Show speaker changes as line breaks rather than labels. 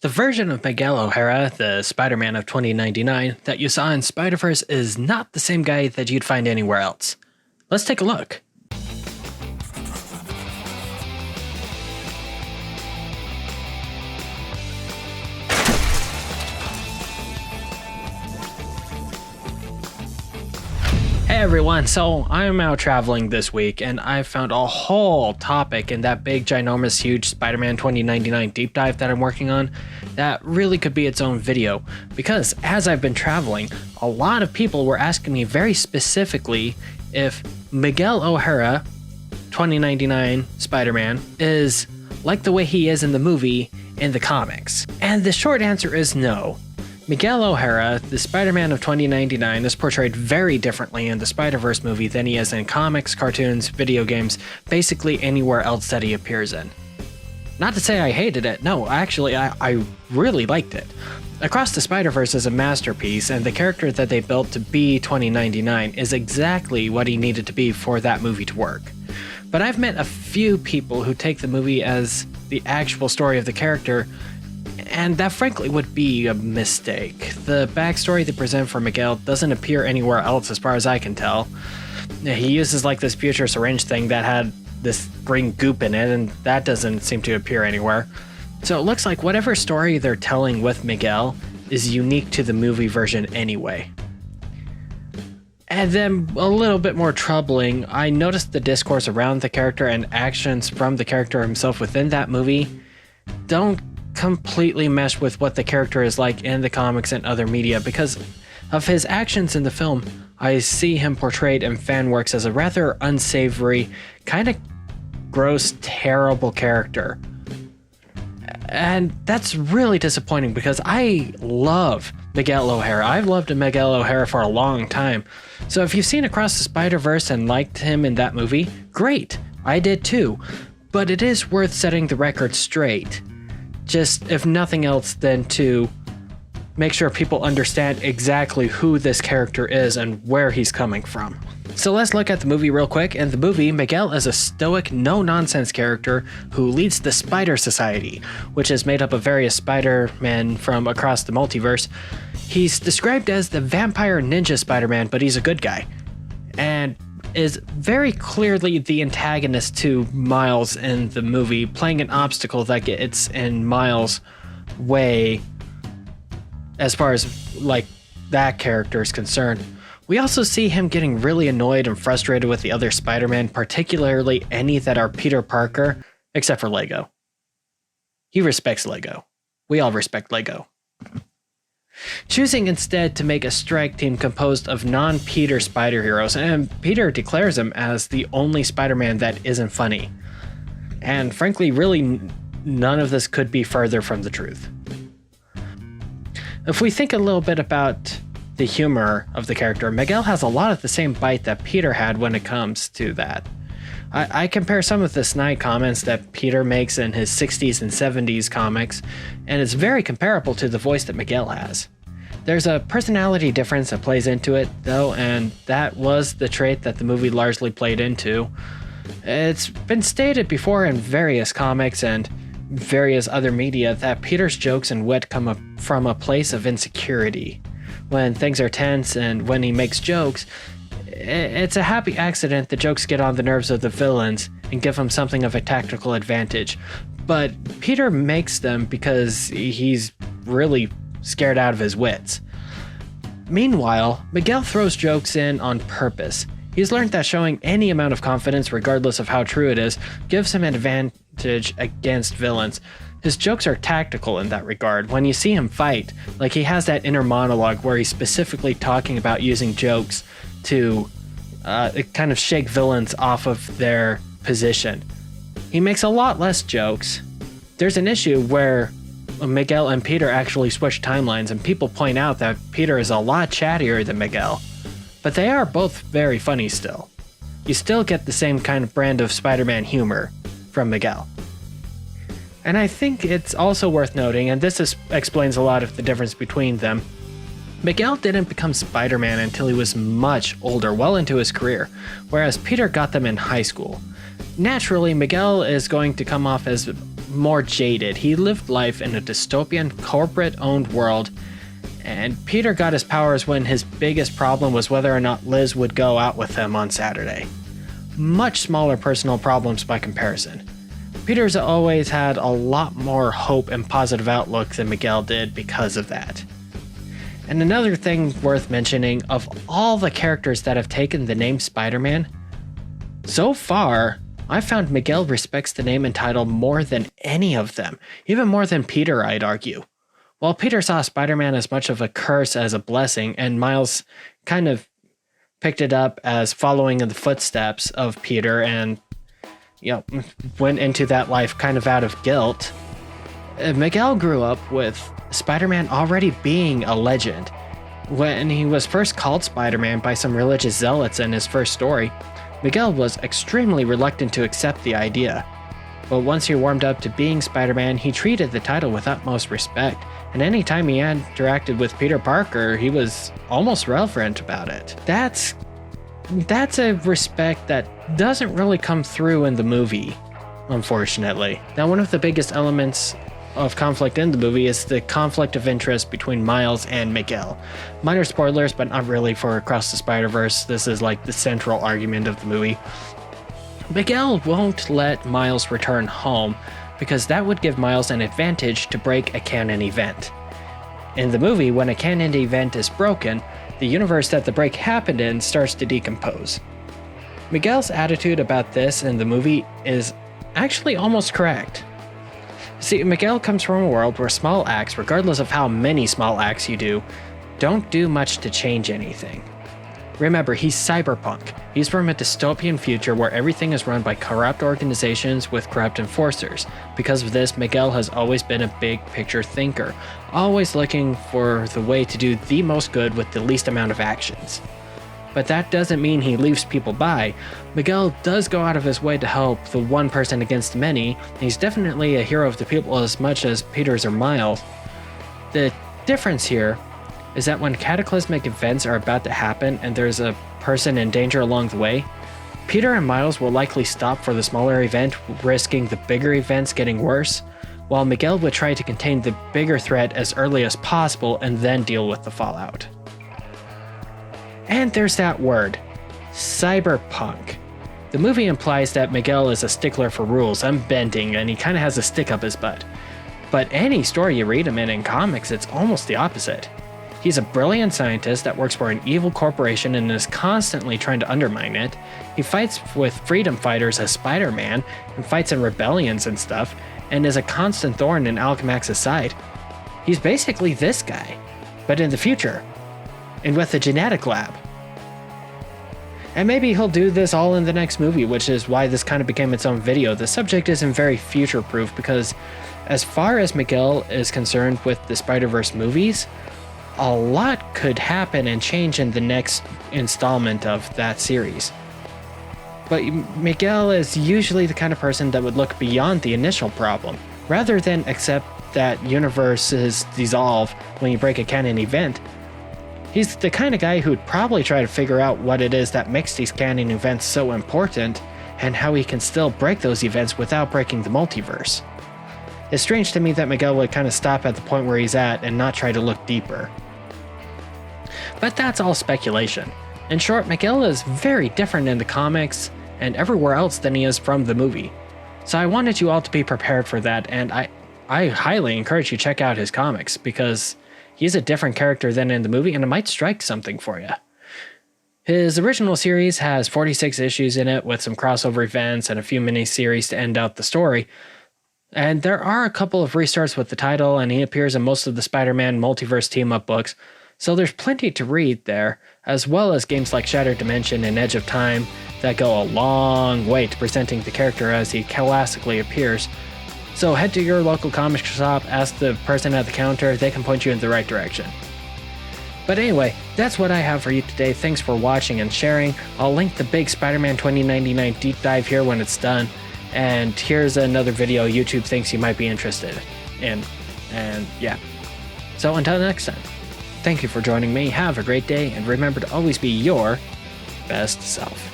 The version of Miguel O'Hara, the Spider-Man of 2099, that you saw in Spider-Verse is not the same guy that you'd find anywhere else. Let's take a look. Hey everyone, so I'm out traveling this week and I found a whole topic in that big ginormous huge Spider-Man 2099 deep dive that I'm working on that really could be its own video, because as I've been traveling, a lot of people were asking me very specifically if Miguel O'Hara 2099 Spider-Man is like the way he is in the movie in the comics. And the short answer is no. Miguel O'Hara, the Spider-Man of 2099, is portrayed very differently in the Spider-Verse movie than he is in comics, cartoons, video games, basically anywhere else that he appears in. Not to say I hated it, no, actually I really liked it. Across the Spider-Verse is a masterpiece, and the character that they built to be 2099 is exactly what he needed to be for that movie to work. But I've met a few people who take the movie as the actual story of the character, and that frankly would be a mistake. The backstory they present for Miguel doesn't appear anywhere else as far as I can tell. He uses like this future syringe thing that had this green goop in it, and that doesn't seem to appear anywhere. So it looks like whatever story they're telling with Miguel is unique to the movie version anyway. And then, a little bit more troubling, I noticed the discourse around the character and actions from the character himself within that movie don't completely mesh with what the character is like in the comics and other media. Because of his actions in the film, I see him portrayed in fan works as a rather unsavory, kind of gross, terrible character. And that's really disappointing because I love Miguel O'Hara. I've loved Miguel O'Hara for a long time. So if you've seen Across the Spider-Verse and liked him in that movie, great. I did too. But it is worth setting the record straight. Just, if nothing else, than to make sure people understand exactly who this character is and where he's coming from. So let's look at the movie real quick. In the movie, Miguel is a stoic, no-nonsense character who leads the Spider Society, which is made up of various Spider-Men from across the multiverse. He's described as the vampire ninja Spider-Man, but he's a good guy, and is very clearly the antagonist to Miles in the movie, playing an obstacle that gets in Miles' way as far as like that character is concerned. We also see him getting really annoyed and frustrated with the other Spider-Man, particularly any that are Peter Parker, except for Lego. He respects Lego. We all respect Lego. Choosing instead to make a strike team composed of non-Peter Spider heroes, and Peter declares him as the only Spider-Man that isn't funny. And frankly, really none of this could be further from the truth. If we think a little bit about the humor of the character, Miguel has a lot of the same bite that Peter had when it comes to that. I compare some of the snide comments that Peter makes in his 60s and 70s comics, and it's very comparable to the voice that Miguel has. There's a personality difference that plays into it, though, and that was the trait that the movie largely played into. It's been stated before in various comics and various other media that Peter's jokes and wit come from a place of insecurity. When things are tense and when he makes jokes, it's a happy accident the jokes get on the nerves of the villains and give him something of a tactical advantage. But Peter makes them because he's really scared out of his wits. Meanwhile, Miguel throws jokes in on purpose. He's learned that showing any amount of confidence, regardless of how true it is, gives him an advantage against villains. His jokes are tactical in that regard. When you see him fight, like he has that inner monologue where he's specifically talking about using jokes to kind of shake villains off of their position. He makes a lot less jokes. There's an issue where Miguel and Peter actually switch timelines, and people point out that Peter is a lot chattier than Miguel. But they are both very funny still. You still get the same kind of brand of Spider-Man humor from Miguel. And I think it's also worth noting, and this explains a lot of the difference between them, Miguel didn't become Spider-Man until he was much older, well into his career, whereas Peter got them in high school. Naturally, Miguel is going to come off as more jaded. He lived life in a dystopian, corporate-owned world, and Peter got his powers when his biggest problem was whether or not Liz would go out with him on Saturday. Much smaller personal problems by comparison. Peter's always had a lot more hope and positive outlook than Miguel did because of that. And another thing worth mentioning, of all the characters that have taken the name Spider-Man, so far, I found Miguel respects the name and title more than any of them, even more than Peter, I'd argue. While Peter saw Spider-Man as much of a curse as a blessing, and Miles kind of picked it up as following in the footsteps of Peter and, went into that life kind of out of guilt, Miguel grew up with Spider-Man already being a legend. When he was first called Spider-Man by some religious zealots in his first story, Miguel was extremely reluctant to accept the idea. But once he warmed up to being Spider-Man, he treated the title with utmost respect, and anytime he interacted with Peter Parker, he was almost reverent about it. That's a respect that doesn't really come through in the movie, unfortunately. Now, one of the biggest elements of conflict in the movie is the conflict of interest between Miles and Miguel. Minor spoilers, but not really for Across the Spider-Verse. This is like the central argument of the movie. Miguel won't let Miles return home because that would give Miles an advantage to break a canon event. In the movie, when a canon event is broken, the universe that the break happened in starts to decompose. Miguel's attitude about this in the movie is actually almost correct. See, Miguel comes from a world where small acts, regardless of how many small acts you do, don't do much to change anything. Remember, he's cyberpunk. He's from a dystopian future where everything is run by corrupt organizations with corrupt enforcers. Because of this, Miguel has always been a big picture thinker, always looking for the way to do the most good with the least amount of actions. But that doesn't mean he leaves people by. Miguel does go out of his way to help the one person against the many, and he's definitely a hero of the people as much as Peter's or Miles. The difference here is that when cataclysmic events are about to happen and there's a person in danger along the way, Peter and Miles will likely stop for the smaller event, risking the bigger events getting worse, while Miguel would try to contain the bigger threat as early as possible and then deal with the fallout. And there's that word, cyberpunk. The movie implies that Miguel is a stickler for rules, unbending, and he kind of has a stick up his butt. But any story you read him in comics, it's almost the opposite. He's a brilliant scientist that works for an evil corporation and is constantly trying to undermine it. He fights with freedom fighters as Spider-Man, and fights in rebellions and stuff, and is a constant thorn in Alchemax's side. He's basically this guy, but in the future, and with a genetic lab. And maybe he'll do this all in the next movie, which is why this kind of became its own video. The subject isn't very future-proof because as far as Miguel is concerned with the Spider-Verse movies, a lot could happen and change in the next installment of that series. But Miguel is usually the kind of person that would look beyond the initial problem, rather than accept that universes dissolve when you break a canon event. He's the kind of guy who'd probably try to figure out what it is that makes these canon events so important, and how he can still break those events without breaking the multiverse. It's strange to me that Miguel would kind of stop at the point where he's at and not try to look deeper. But that's all speculation. In short, Miguel is very different in the comics and everywhere else than he is from the movie. So I wanted you all to be prepared for that, and I highly encourage you to check out his comics, because he's a different character than in the movie, and it might strike something for you. His original series has 46 issues in it, with some crossover events and a few mini-series to end out the story. And there are a couple of restarts with the title, and he appears in most of the Spider-Man multiverse team-up books, so there's plenty to read there, as well as games like Shattered Dimension and Edge of Time that go a long way to presenting the character as he classically appears. So head to your local comic shop, ask the person at the counter, they can point you in the right direction. But anyway, that's what I have for you today. Thanks for watching and sharing. I'll link the big Spider-Man 2099 deep dive here when it's done. And here's another video YouTube thinks you might be interested in. And yeah. So until next time, thank you for joining me. Have a great day, and remember to always be your best self.